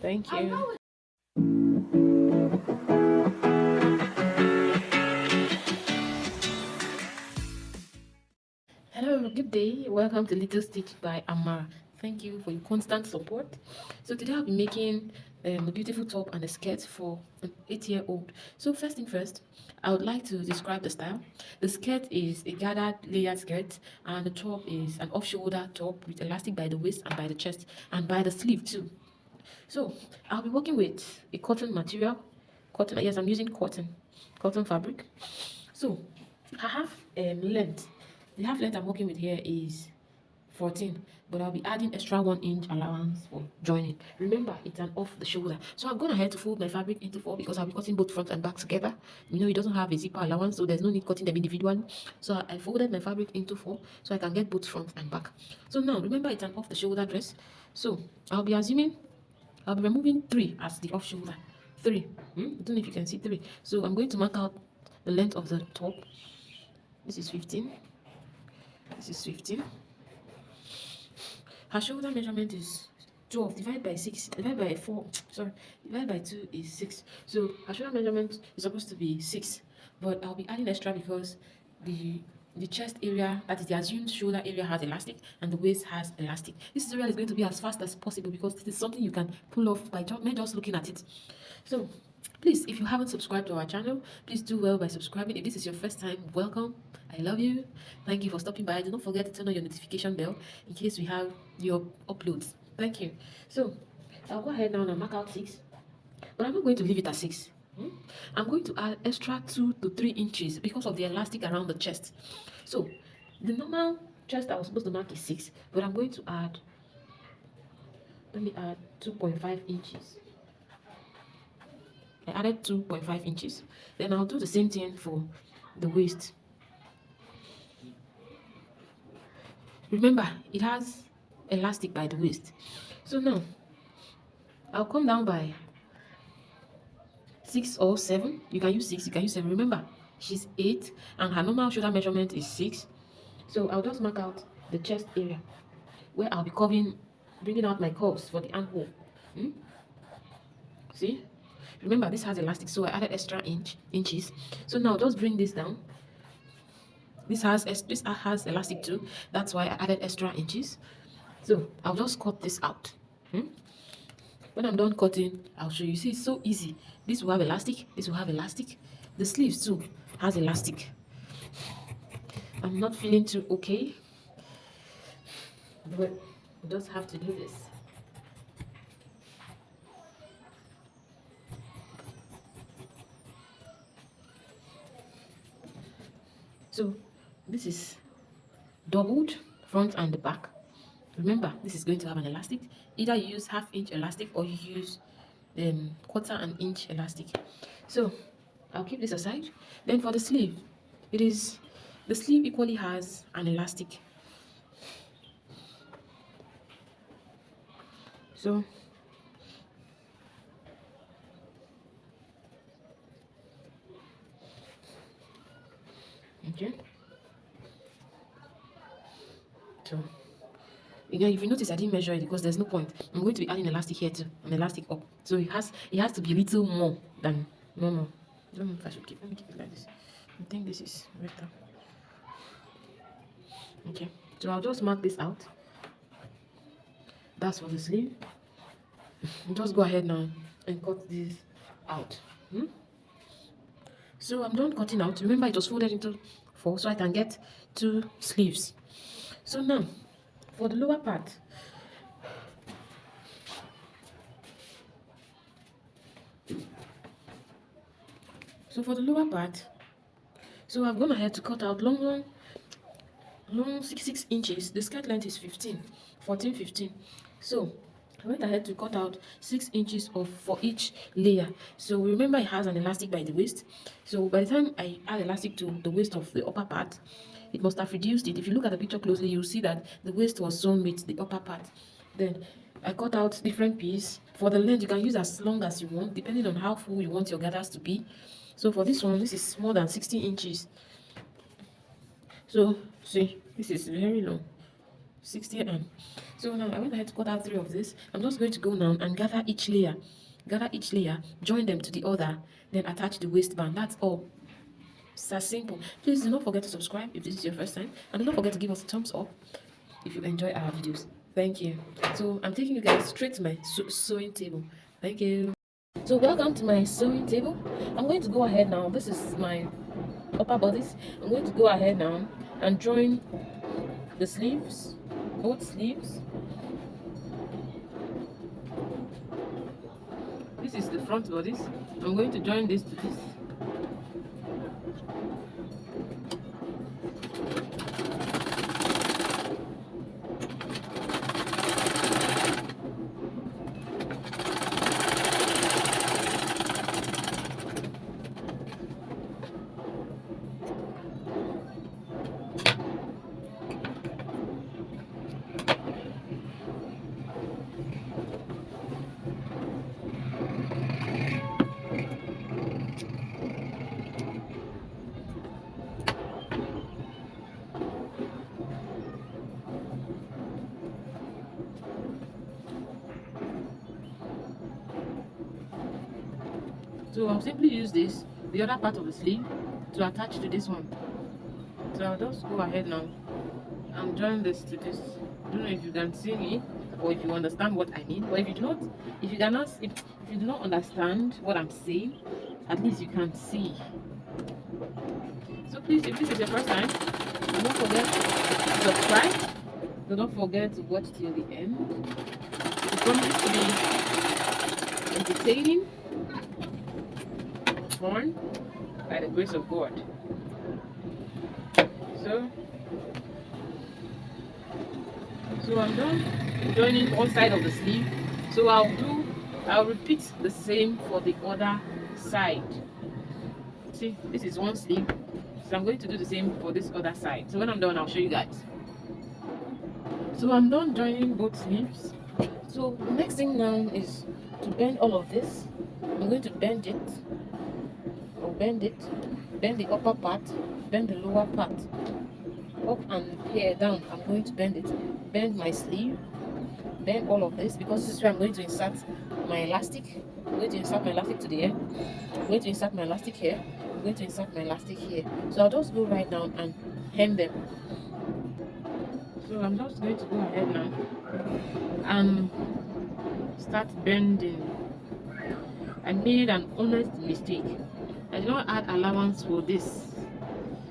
Thank you. Hello, good day. Welcome to Little Stitch by Amara. Thank you for your constant support. So today I'll be making a beautiful top and a skirt for an 8-year-old. So first thing first, I would like to describe the style. The skirt is a gathered layered skirt, and the top is an off-shoulder top with elastic by the waist and by the chest and by the sleeve too. So I'll be working with a cotton material. Cotton, yes, I'm using cotton fabric. So I have length. The half length I'm working with here is 14, but I'll be adding extra 1 inch allowance for joining. Remember, it's an off the shoulder. So I've gone ahead to fold my fabric into 4 because I'll be cutting both front and back together. You know, it doesn't have a zipper allowance, so there's no need cutting them individually. So I folded my fabric into 4 so I can get both front and back. So now remember, it's an off the shoulder dress. So I'll be removing 3 as the off shoulder. 3. I don't know if you can see 3. So I'm going to mark out the length of the top. This is 15. This is 15. Her shoulder measurement is 12 divided by 6 divided by 4, sorry, divided by 2 is 6. So her shoulder measurement is supposed to be 6, but I'll be adding extra because the chest area, that is the assumed shoulder area, has elastic and the waist has elastic. This tutorial is going to be as fast as possible because this is something you can pull off by just looking at it. So please, if you haven't subscribed to our channel, please do well by subscribing. If this is your first time, welcome. I love you. Thank you for stopping by. Do not forget to turn on your notification bell in case we have your uploads. Thank you. So I'll go ahead now and mark out 6, but I'm not going to leave it at 6. I'm going to add extra 2 to 3 inches because of the elastic around the chest. So the normal chest I was supposed to mark is 6, but I'm going to add, let me add 2.5 inches. I added 2.5 inches. Then I'll do the same thing for the waist. Remember, it has elastic by the waist. So now I'll come down by 6 or 7. You can use 6, you can use 7. Remember, she's 8 and her normal shoulder measurement is 6. So I'll just mark out the chest area where I'll be bringing out my curves for the armhole. See? Remember, this has elastic, so I added extra inches. So now just bring this down. This has elastic too. That's why I added extra inches. So I'll just cut this out. When I'm done cutting, I'll show you. See, it's so easy. This will have elastic. This will have elastic. The sleeves too has elastic. I'm not feeling too okay, but we just have to do this. So this is doubled front and the back. Remember, this is going to have an elastic. Either you use half-inch elastic or you use 1/4 inch elastic. So I'll keep this aside. Then for the sleeve, the sleeve equally has an elastic. So okay. So if you notice, I didn't measure it because there's no point. I'm going to be adding elastic here too, an elastic up. So it has to be a little more than normal. I don't know if I should let me keep it like this. I think this is better. Okay, so I'll just mark this out. That's for the sleeve. Just go ahead now and cut this out. So I'm done cutting out. Remember, it was folded into 4 so I can get 2 sleeves. So now for the lower part, so I've gone ahead to cut out long 6 inches. The skirt length is 14, 15. So I went ahead to cut out 6 inches for each layer. So remember, it has an elastic by the waist. So by the time I add elastic to the waist of the upper part, it must have reduced it. If you look at the picture closely, you'll see that the waist was sewn with the upper part. Then I cut out different pieces. For the length, you can use as long as you want, depending on how full you want your gathers to be. So for this one, this is more than 16 inches. So see, this is very long. 60 and so now I went ahead to cut out 3 of this. I'm just going to go now and gather each layer, join them to the other, then attach the waistband. That's all. It's as simple. Please do not forget to subscribe if this is your first time, and do not forget to give us a thumbs up if you enjoy our videos. Thank you. So I'm taking you guys straight to my sewing table. Thank you. So welcome to my sewing table. I'm going to go ahead now. This is my upper bodice. I'm going to go ahead now and join the sleeves, both sleeves. This is the front bodice. I'm going to join this to this. So I'll simply use this, the other part of the sleeve, to attach to this one. So I'll just go ahead now and join this to this. I don't know if you can see me or if you understand what I mean. But if you do not, if you do not understand what I'm saying, at least you can see. So please, if this is your first time, do not forget to subscribe. Do not forget to watch till the end. It promises to be entertaining, fun, by the grace of God. So I'm done joining one side of the sleeve. So I'll repeat the same for the other side. See, this is one sleeve, so I'm going to do the same for this other side. So when I'm done, I'll show you guys. So I'm done joining both sleeves. So the next thing now is to bend all of this. I'm going to bend it, bend the upper part, bend the lower part, up and here down. I'm going to bend it, bend my sleeve, bend all of this, because this is where I'm going to insert my elastic. I'm going to insert my elastic to the end. I'm going to insert my elastic here. I'm going to insert my elastic here. So I'll just go right down and hem them. So I'm just going to go ahead now and start bending. I made an honest mistake. I did not add allowance for this.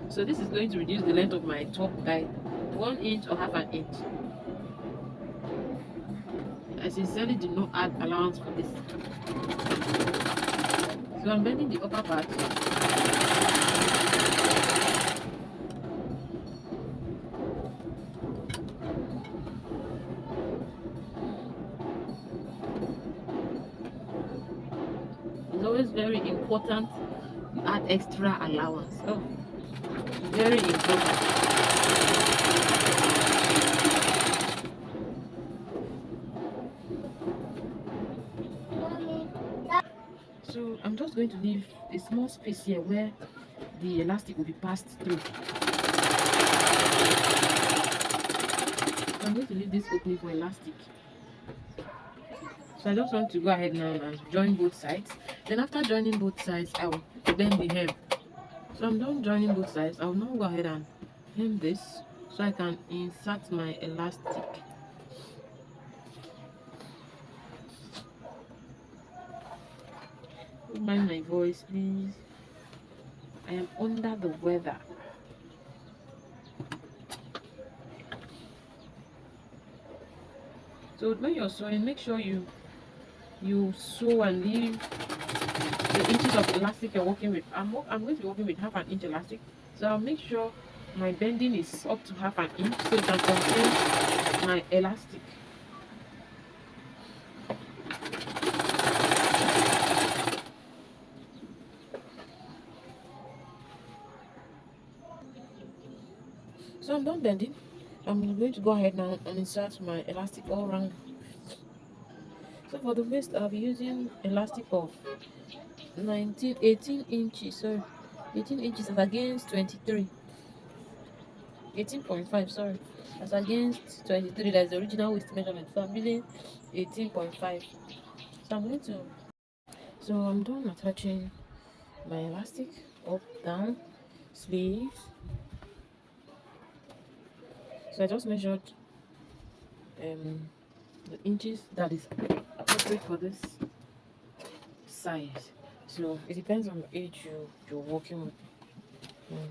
So this is going to reduce the length of my top by 1 inch or half an inch. I sincerely did not add allowance for this. So I'm bending the upper part. It's always very important to add extra allowance. Oh, very important. So I'm just going to leave a small space here where the elastic will be passed through. I'm going to leave this opening for elastic. So I just want to go ahead now and join both sides. Then after joining both sides, I will bend the hem. So I'm done joining both sides. I will now go ahead and hem this so I can insert my elastic. Don't mind my voice, please. I am under the weather. So when you're sewing, make sure you sew and leave the inches of elastic you're working with. I'm going to be working with half an inch elastic, so I'll make sure my bending is up to half an inch so it can contain my elastic. So I'm done bending. I'm going to go ahead now and insert my elastic all around. So for the waist, I'll be using elastic of 18 inches. So 18 inches is against 23. 18.5, sorry, as against 23. That's the original waist measurement, so I'm using 18.5. So I'm done attaching my elastic up, down, sleeves. So I just measured the inches that is appropriate for this size. So it depends on the age you're working with. Mm.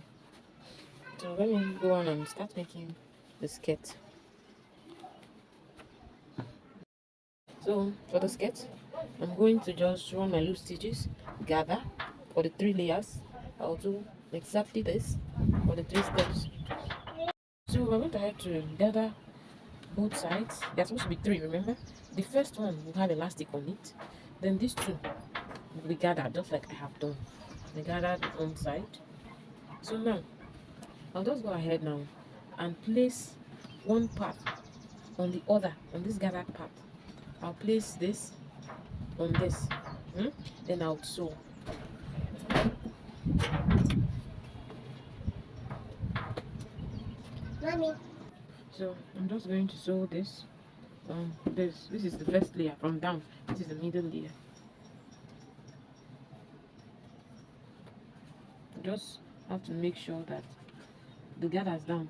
So let me go on and start making the skirt. So for the skirt, I'm going to just run my loop stitches, gather for the 3 layers. I'll do exactly this for the 3 steps. So we're going to have to gather both sides. There's supposed to be 3, remember? The first one will have elastic on it. Then these 2 will be gathered just like I have done. I gathered one side. So now I'll just go ahead now and place one part on the other, on this gathered part. I'll place this on this. Then I'll sew. Mommy. So I'm just going to sew this. This is the first layer from down. This is the middle layer. Just have to make sure that the gathers down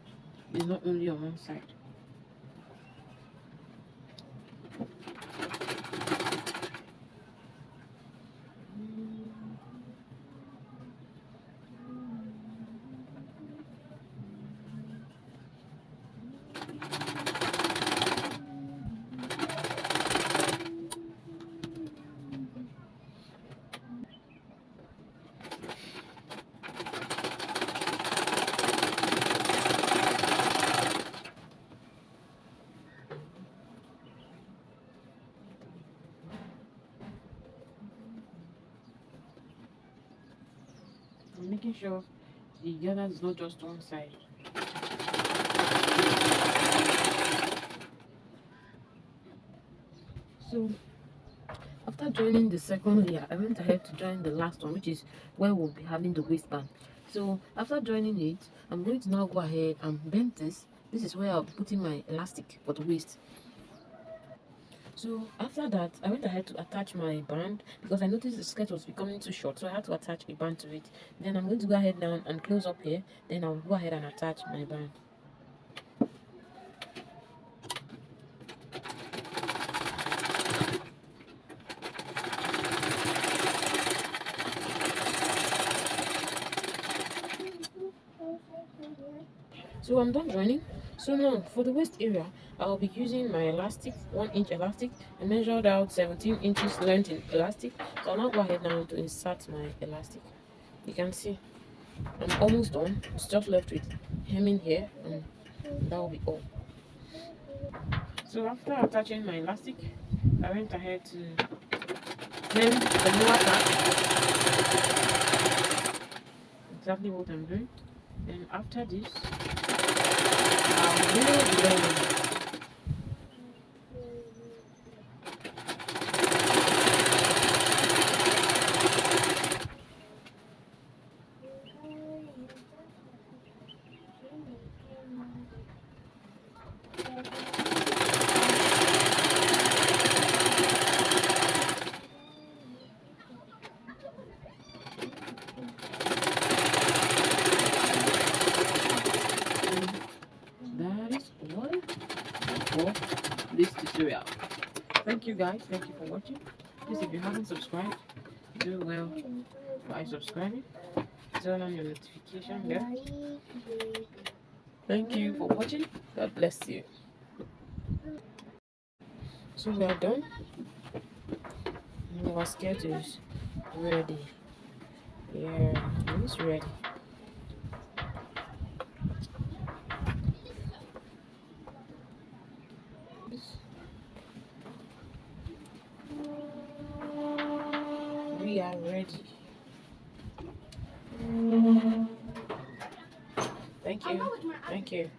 is not only on one side. I'm making sure the gather is not just one side. So after joining the second layer, I went ahead to join the last one, which is where we'll be having the waistband. So after joining it, I'm going to now go ahead and bend this. This is where I'll be putting my elastic for the waist. So after that, I went ahead to attach my band because I noticed the skirt was becoming too short, so I had to attach a band to it. Then I'm going to go ahead down and close up here. Then I'll go ahead and attach my band. So I'm done joining. So now for the waist area, I'll be using my elastic, 1-inch elastic. I measured out 17 inches length in elastic. So I'll now go ahead now to insert my elastic. You can see I'm almost done. It's just left with hemming here, and that will be all. So after attaching my elastic, I went ahead to hem the lower part. Exactly what I'm doing. And after this, I'll nail the bend. That is all for this tutorial. Thank you guys, thank you for watching. Please, if you haven't subscribed, do well by subscribing. Turn on your notification bell. Thank you for watching. God bless you. So we are done. Our skirt is ready. Yeah, it's ready. We are ready. Thank you. Thank you.